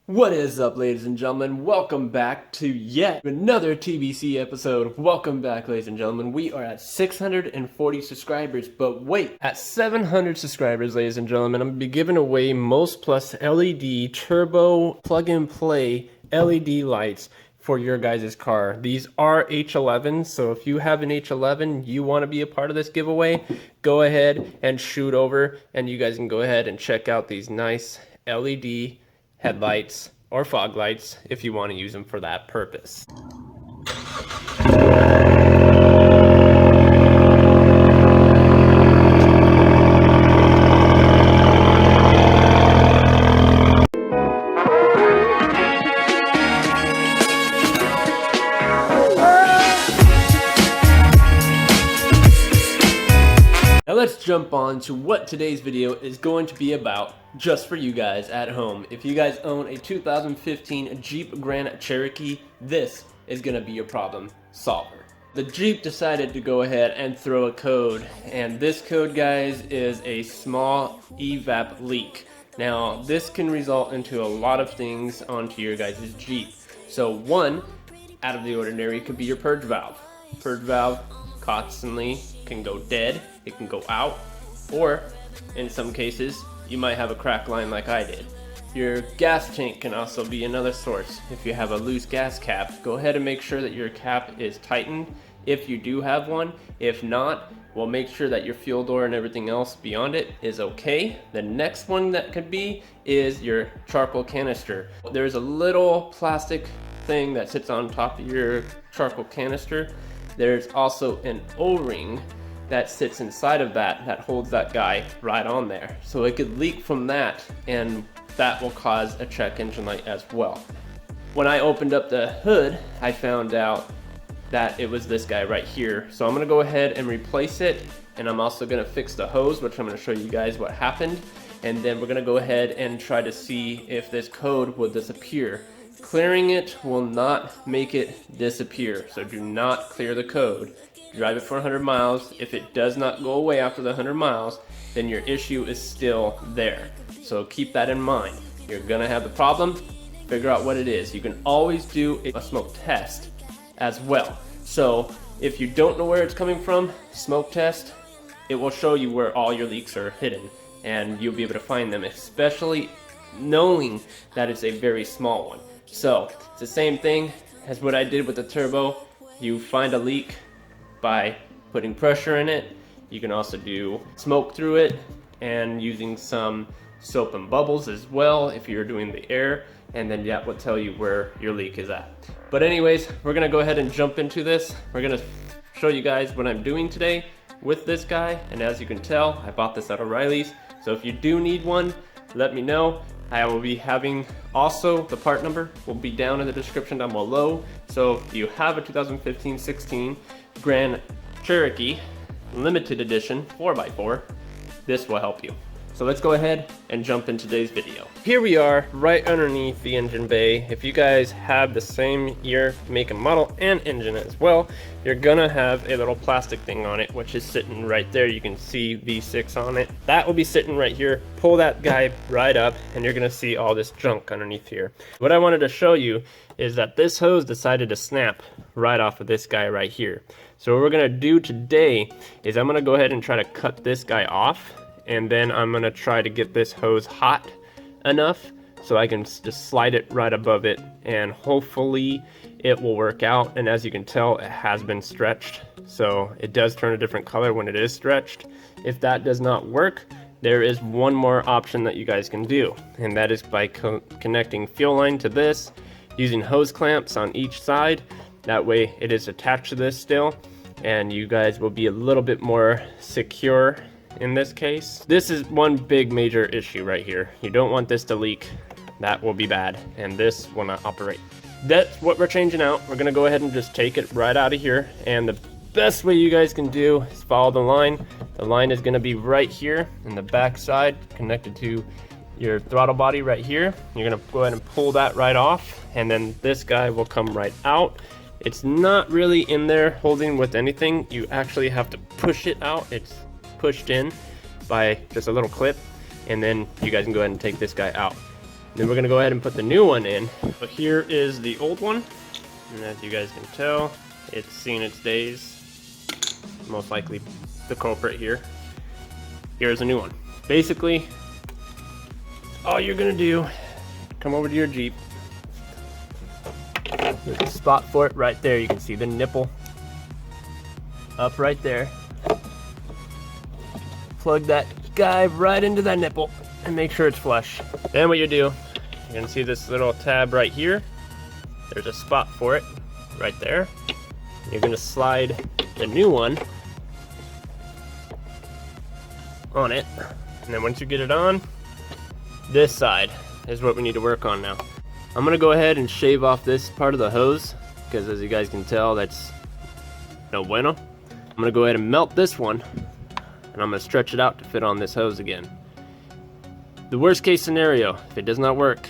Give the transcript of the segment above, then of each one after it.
What is up, ladies and gentlemen? Welcome back to yet another TBC episode. Welcome back, ladies and gentlemen. We are at 640 subscribers, but wait, at 700 subscribers, ladies and gentlemen, I'm going to be giving away Most Plus LED Turbo Plug-and-Play LED lights for your guys' car. These are H11s, so if you have an H11, you want to be a part of this giveaway, go ahead and shoot over, and you guys can go ahead and check out these nice LED headlights or fog lights if you want to use them for that purpose. Now let's jump on to what today's video is going to be about, just for you guys at home. If you guys own a 2015 Jeep Grand Cherokee, this is going to be your problem solver. The Jeep decided to go ahead and throw a code, and this code, guys, is a small evap leak. Now this can result into a lot of things onto your guys' Jeep. So one, out of the ordinary, could be your purge valve. Purge valve constantly can go dead, it can go out, or in some cases you might have a crack line like I did. Your gas tank can also be another source. If you have a loose gas cap, go ahead and make sure that your cap is tightened if you do have one. If not, well, make sure that your fuel door and everything else beyond it is okay. The next one that could be is your charcoal canister. There's a little plastic thing that sits on top of your charcoal canister. There's also an O-ring that sits inside of that holds that guy right on there. So it could leak from that, and that will cause a check engine light as well. When I opened up the hood, I found out that it was this guy right here. So I'm gonna go ahead and replace it, and I'm also gonna fix the hose, which I'm gonna show you guys what happened. And then we're gonna go ahead and try to see if this code will disappear. Clearing it will not make it disappear, so do not clear the code. Drive it for 100 miles. If it does not go away after the 100 miles, then your issue is still there. So keep that in mind. You're gonna have the problem, figure out what it is. You can always do a smoke test as well. So if you don't know where it's coming from, smoke test, it will show you where all your leaks are hidden, and you'll be able to find them, especially knowing that it's a very small one. So it's the same thing as what I did with the turbo. You find a leak by putting pressure in it. You can also do smoke through it and using some soap and bubbles as well if you're doing the air, and then that will tell you where your leak is at. But anyways, we're gonna go ahead and jump into this. We're gonna show you guys what I'm doing today with this guy, and as you can tell, I bought this at O'Reilly's. So if you do need one, let me know. I will be having also the part number will be down in the description down below. So if you have a 2015-16 Grand Cherokee limited edition 4x4, this will help you. So let's go ahead and jump into today's video. Here we are right underneath the engine bay. If you guys have the same year, make and model and engine as well, you're gonna have a little plastic thing on it, which is sitting right there. You can see V6 on it. That will be sitting right here. Pull that guy right up and you're gonna see all this junk underneath here. What I wanted to show you is that this hose decided to snap right off of this guy right here. So what we're gonna do today is I'm gonna go ahead and try to cut this guy off, and then I'm gonna try to get this hose hot enough so I can just slide it right above it, and hopefully it will work out. And as you can tell, it has been stretched, so it does turn a different color when it is stretched. If that does not work, there is one more option that you guys can do, and that is by connecting fuel line to this, using hose clamps on each side. That way it is attached to this still, and you guys will be a little bit more secure in this case. This is one big major issue right here. You don't want this to leak. That will be bad, and this will not operate. That's what we're changing out. We're gonna go ahead and just take it right out of here, and the best way you guys can do is follow the line. The line is gonna be right here in the back side, connected to your throttle body right here. You're gonna go ahead and pull that right off, and then this guy will come right out. It's not really in there holding with anything. You actually have to push it out. It's pushed in by just a little clip, and then you guys can go ahead and take this guy out. Then we're gonna go ahead and put the new one in. So here is the old one, and as you guys can tell, it's seen its days. Most likely the culprit here. Here's a new one. Basically, all you're gonna do, come over to your Jeep. There's a spot for it right there. You can see the nipple up right there. Plug that guy right into that nipple and make sure it's flush. Then what you do, you're gonna see this little tab right here. There's a spot for it right there. You're gonna slide the new one on it, and then once you get it on, this side is what we need to work on now. I'm gonna go ahead and shave off this part of the hose, because as you guys can tell, that's no bueno. I'm gonna go ahead and melt this one, and I'm gonna stretch it out to fit on this hose again. The worst case scenario, if it does not work,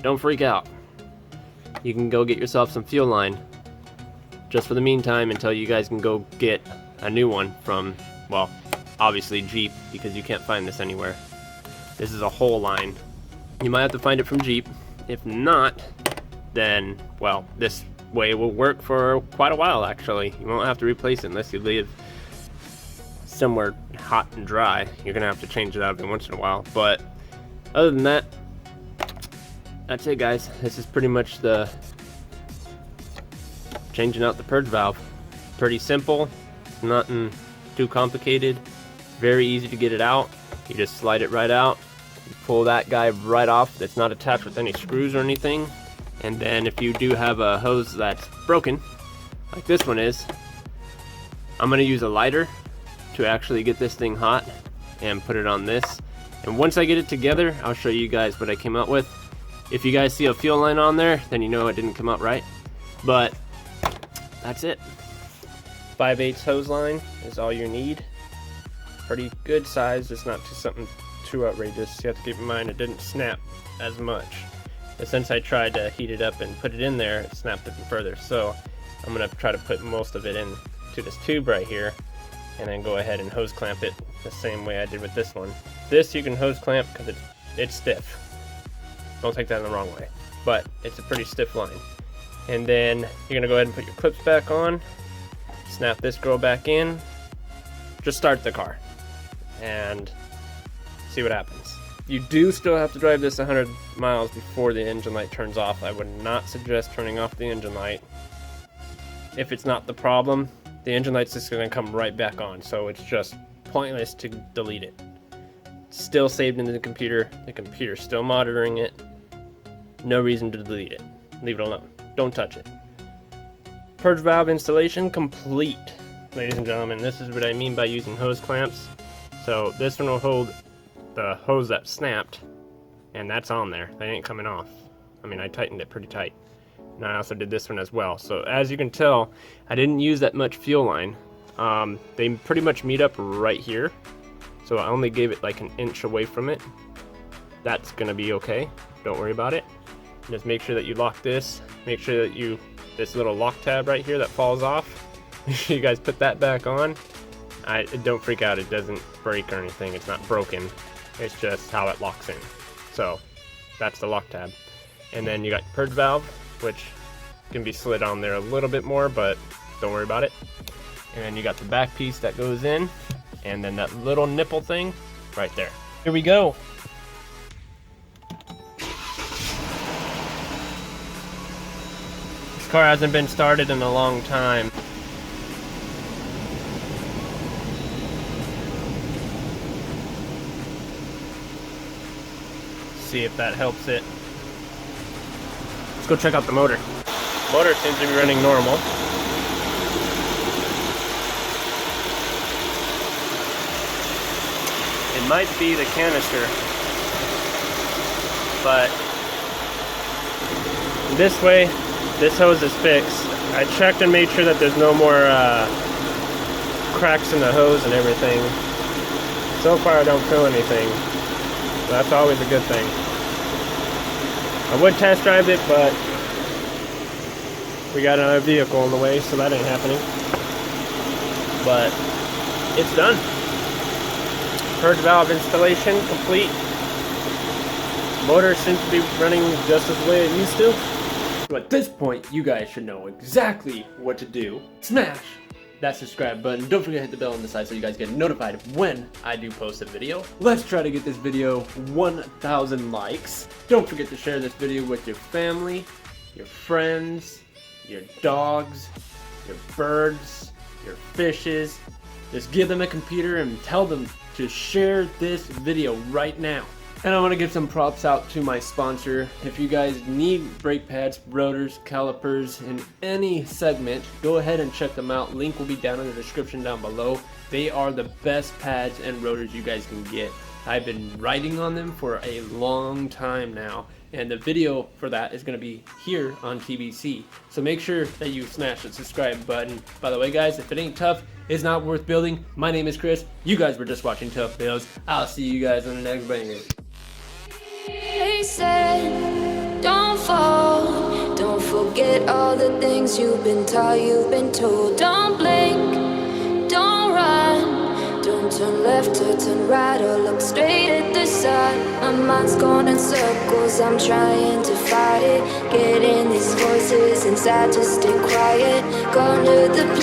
don't freak out. You can go get yourself some fuel line just for the meantime until you guys can go get a new one from, well, obviously Jeep, because you can't find this anywhere. This is a whole line. You might have to find it from Jeep. If not, then, well, this way will work for quite a while actually. You won't have to replace it unless you live somewhere hot and dry. You're gonna have to change it out every once in a while, but other than that, that's it guys. This is pretty much the changing out the purge valve. Pretty simple, nothing too complicated, very easy to get it out. You just slide it right out, you pull that guy right off that's not attached with any screws or anything, and then if you do have a hose that's broken, like this one is, I'm gonna use a lighter to actually get this thing hot and put it on this. And once I get it together, I'll show you guys what I came out with. If you guys see a fuel line on there, then you know it didn't come out right. But that's it. 5/8 hose line is all you need. Pretty good size, it's not something too outrageous. You have to keep in mind it didn't snap as much. But since I tried to heat it up and put it in there, it snapped even further. So I'm gonna try to put most of it into this tube right here, and then go ahead and hose clamp it the same way I did with this one. This you can hose clamp because it's stiff. Don't take that in the wrong way, but it's a pretty stiff line. And then you're gonna go ahead and put your clips back on, snap this girl back in, just start the car, and see what happens. You do still have to drive this 100 miles before the engine light turns off. I would not suggest turning off the engine light. If it's not the problem, the engine light's just gonna come right back on, so it's just pointless to delete it. It's still saved into the computer's still monitoring it. No reason to delete it. Leave it alone. Don't touch it. Purge valve installation complete. Ladies and gentlemen, this is what I mean by using hose clamps. So this one will hold the hose that snapped, and that's on there. They ain't coming off. I mean, I tightened it pretty tight. And I also did this one as well. So as you can tell, I didn't use that much fuel line. They pretty much meet up right here. So I only gave it like an inch away from it. That's gonna be okay. Don't worry about it. Just make sure that you lock this. Make sure that this little lock tab right here that falls off, make sure you guys put that back on. Don't freak out, it doesn't break or anything. It's not broken. It's just how it locks in. So that's the lock tab. And then you got your purge valve, which can be slid on there a little bit more, but don't worry about it. And then you got the back piece that goes in, and then that little nipple thing right there. Here we go. This car hasn't been started in a long time. See if that helps it. Let's go check out the motor. Motor seems to be running normal. It might be the canister, but this way, this hose is fixed. I checked and made sure that there's no more cracks in the hose and everything. So far I don't feel anything. So that's always a good thing. I would test drive it, but we got another vehicle in the way, so that ain't happening. But it's done. Purge valve installation complete. Motor seems to be running just as the way it used to. So at this point, you guys should know exactly what to do. Smash that subscribe button. Don't forget to hit the bell on the side so you guys get notified when I do post a video. Let's try to get this video 1,000 likes. Don't forget to share this video with your family, your friends, your dogs, your birds, your fishes. Just give them a computer and tell them to share this video right now. And I want to give some props out to my sponsor. If you guys need brake pads, rotors, calipers in any segment, go ahead and check them out. Link will be down in the description down below. They are the best pads and rotors you guys can get. I've been writing on them for a long time now, and the video for that is going to be here on TBC. So make sure that you smash the subscribe button. By the way guys, if it ain't tough, it's not worth building. My name is Chris. You guys were just watching Tough Builds. I'll see you guys on the next banger. They said, don't fall, don't forget all the things you've been taught, you've been told. Don't blink, don't run, don't turn left or turn right or look straight at the sun. My mind's going in circles, I'm trying to fight it. Getting these voices inside to stay quiet. Gone to the